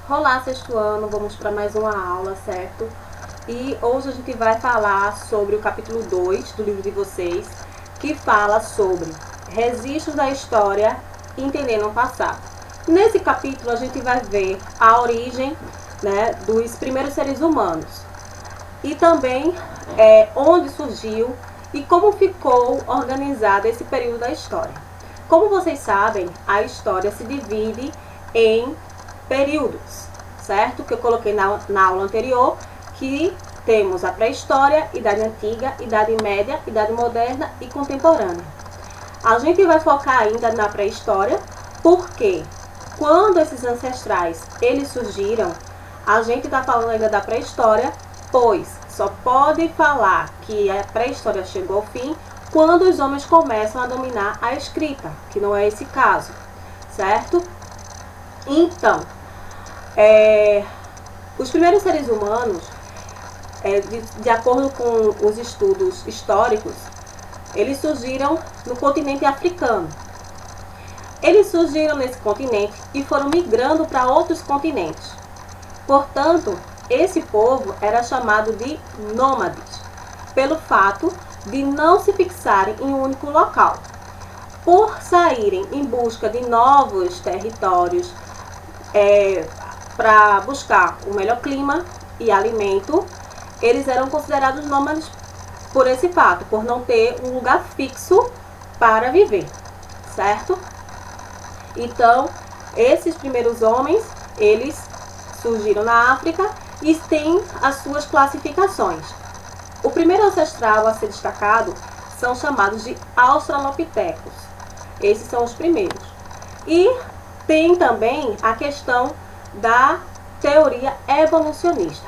Olá, sexto ano, vamos para mais uma aula, certo? E hoje a gente vai falar sobre o capítulo 2 do livro de vocês, que fala sobre registros da história entendendo o passado. Nesse capítulo a gente vai ver a origem, né, dos primeiros seres humanos e também onde surgiu e como ficou organizado esse período da história. Como vocês sabem, a história se divide em períodos, certo? Que eu coloquei na aula anterior, que temos a pré-história, idade antiga, idade média, idade moderna e contemporânea. A gente vai focar ainda na pré-história, porque quando esses ancestrais eles surgiram, a gente está falando ainda da pré-história, pois só pode falar que a pré-história chegou ao fim quando os homens começam a dominar a escrita, que não é esse caso, certo? Então, os primeiros seres humanos, de acordo com os estudos históricos, eles surgiram no continente africano. Eles surgiram nesse continente e foram migrando para outros continentes. Portanto, esse povo era chamado de nômades, pelo fato de não se fixarem em um único local. Por saírem em busca de novos territórios, para buscar o melhor clima e alimento, eles eram considerados nômades por esse fato, por não ter um lugar fixo para viver, certo? Então, esses primeiros homens, eles surgiram na África e têm as suas classificações. O primeiro ancestral a ser destacado são chamados de australopitecos. Esses são os primeiros. E tem também a questão da teoria evolucionista.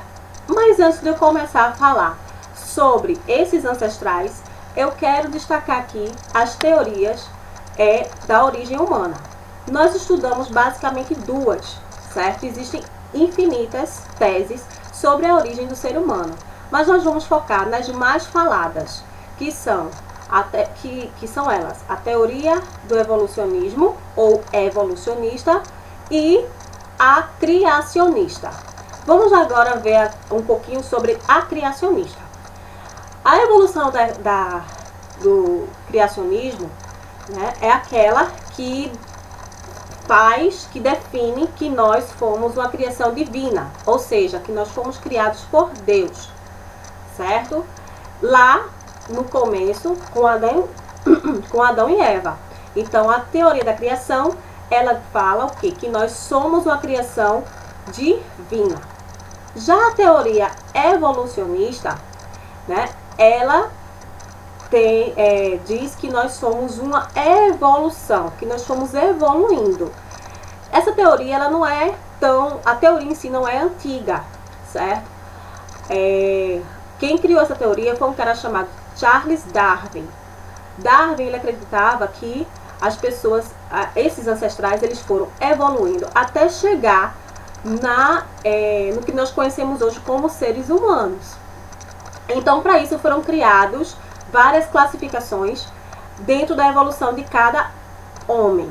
Mas antes de eu começar a falar sobre esses ancestrais, eu quero destacar aqui as teorias da origem humana. Nós estudamos basicamente duas, certo? Existem infinitas teses sobre a origem do ser humano, mas nós vamos focar nas mais faladas, que são elas: a teoria do evolucionismo ou evolucionista e a criacionista. Vamos agora ver um pouquinho sobre a criacionista. A evolução do criacionismo, né, é aquela que define que nós fomos uma criação divina, ou seja, que nós fomos criados por Deus, certo? Lá no começo, com Adão e Eva. Então, a teoria da criação, ela fala o quê? Que nós somos uma criação divina. Já a teoria evolucionista, né, ela diz que nós somos uma evolução, que nós fomos evoluindo. Essa teoria, ela não é a teoria em si não é antiga, certo? Quem criou essa teoria foi um cara chamado Charles Darwin. Darwin, ele acreditava que as pessoas, esses ancestrais, eles foram evoluindo até chegar no que nós conhecemos hoje como seres humanos. Então, para isso foram criados várias classificações dentro da evolução de cada homem,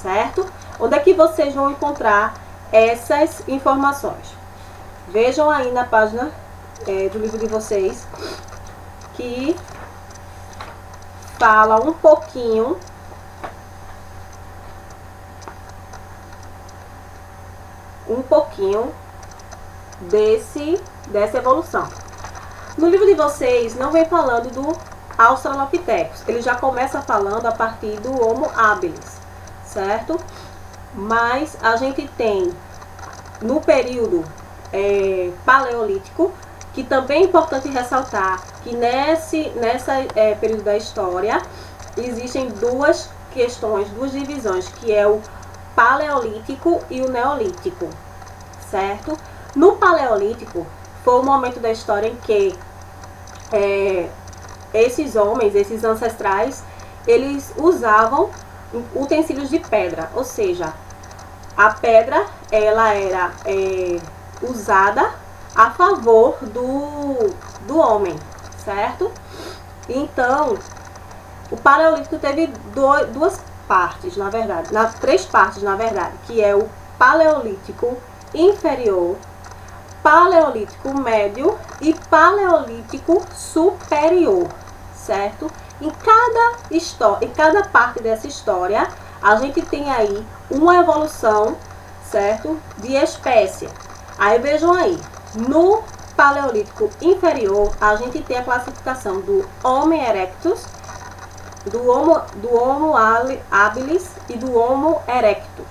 certo? Onde é que vocês vão encontrar essas informações? Vejam aí na página do livro de vocês, que fala um pouquinho dessa evolução. No livro de vocês não vem falando do Australopithecus, ele já começa falando a partir do Homo habilis, certo? Mas a gente tem no período paleolítico, que também é importante ressaltar que nessa período da história existem duas questões, duas divisões, que é o paleolítico e o neolítico, certo? No paleolítico foi o momento da história em que esses homens, esses ancestrais, eles usavam utensílios de pedra, ou seja, a pedra ela era usada a favor do homem, certo? Então, o paleolítico teve duas partes, na verdade, três partes, na verdade, que é o paleolítico inferior, Paleolítico médio e Paleolítico superior, certo? Em cada parte dessa história, a gente tem aí uma evolução, certo? De espécie. Aí vejam aí, no Paleolítico inferior, a gente tem a classificação do Homo erectus, do Homo habilis e do Homo erectus.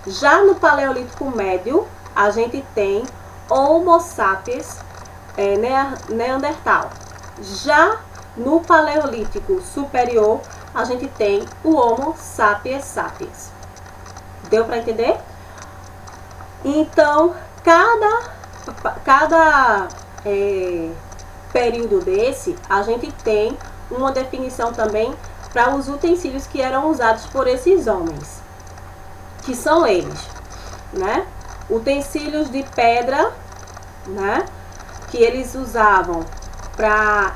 Já no Paleolítico médio, a gente tem Homo sapiens neandertal. Já no Paleolítico superior, a gente tem o Homo sapiens sapiens. Deu para entender? Então, cada período desse, a gente tem uma definição também para os utensílios que eram usados por esses homens, que são eles, né? Utensílios de pedra, né? Que eles usavam para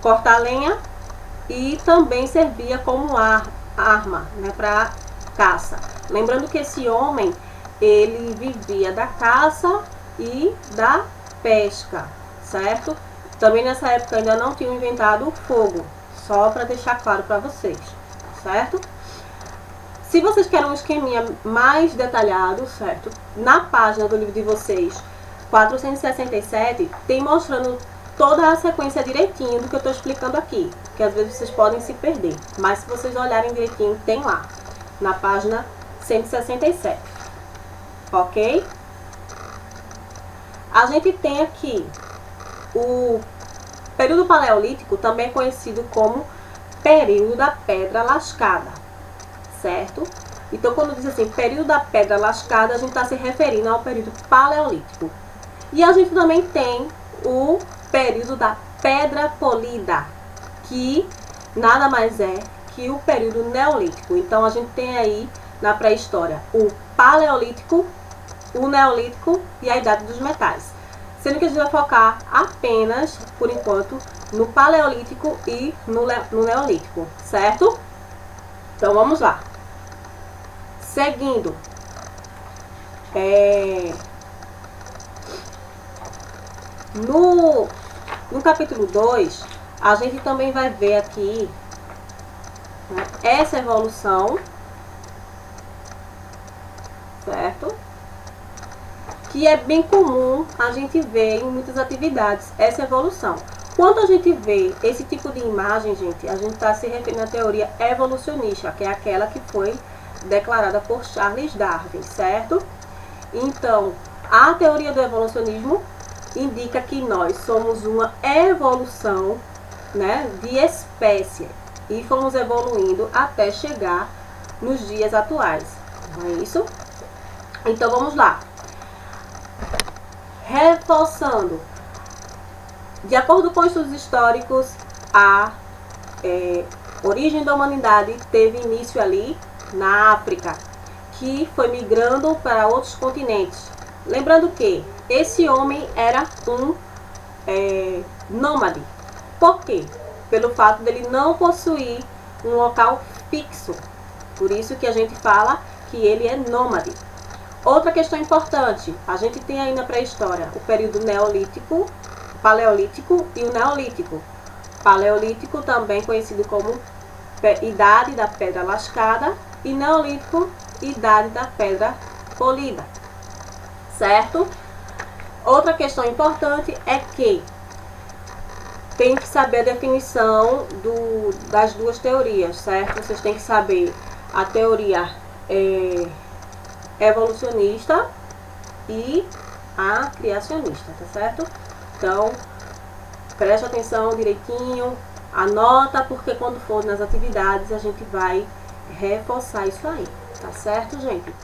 cortar lenha e também servia como arma, né? Para caça. Lembrando que esse homem, ele vivia da caça e da pesca, certo? Também nessa época ainda não tinham inventado o fogo, só para deixar claro para vocês, certo? Se vocês querem um esqueminha mais detalhado, certo? Na página do livro de vocês, 467, tem mostrando toda a sequência direitinho do que eu estou explicando aqui, que às vezes vocês podem se perder, mas se vocês olharem direitinho, tem lá, na página 167, ok? A gente tem aqui o período paleolítico, também conhecido como período da pedra lascada, certo? Então, quando diz assim, período da pedra lascada, a gente está se referindo ao período paleolítico. E a gente também tem o período da pedra polida, que nada mais é que o período neolítico. Então, a gente tem aí na pré-história o paleolítico, o neolítico e a idade dos metais. Sendo que a gente vai focar apenas, por enquanto, no paleolítico e no neolítico, certo? Então, vamos lá. Seguindo. No capítulo 2, a gente também vai ver aqui, né, essa evolução, certo? Que é bem comum a gente ver em muitas atividades, essa evolução. Quando a gente vê esse tipo de imagem, gente, a gente está se referindo à teoria evolucionista, que é aquela que foi declarada por Charles Darwin, certo? Então, a teoria do evolucionismo indica que nós somos uma evolução, né, de espécie e fomos evoluindo até chegar nos dias atuais, não é isso? Então, vamos lá. Reforçando, de acordo com estudos históricos, a origem da humanidade teve início ali na África, que foi migrando para outros continentes. Lembrando que esse homem era um nômade. Por quê? Pelo fato dele não possuir um local fixo. Por isso que a gente fala que ele é nômade. Outra questão importante, a gente tem aí na pré-história o período neolítico, paleolítico e o neolítico. Paleolítico também conhecido como idade da pedra lascada e neolítico, idade da pedra polida, certo? Outra questão importante é que tem que saber a definição das duas teorias, certo? Vocês têm que saber a teoria evolucionista e a criacionista, tá certo? Então, preste atenção direitinho, anota, porque quando for nas atividades a gente vai reforçar isso aí, tá certo, gente?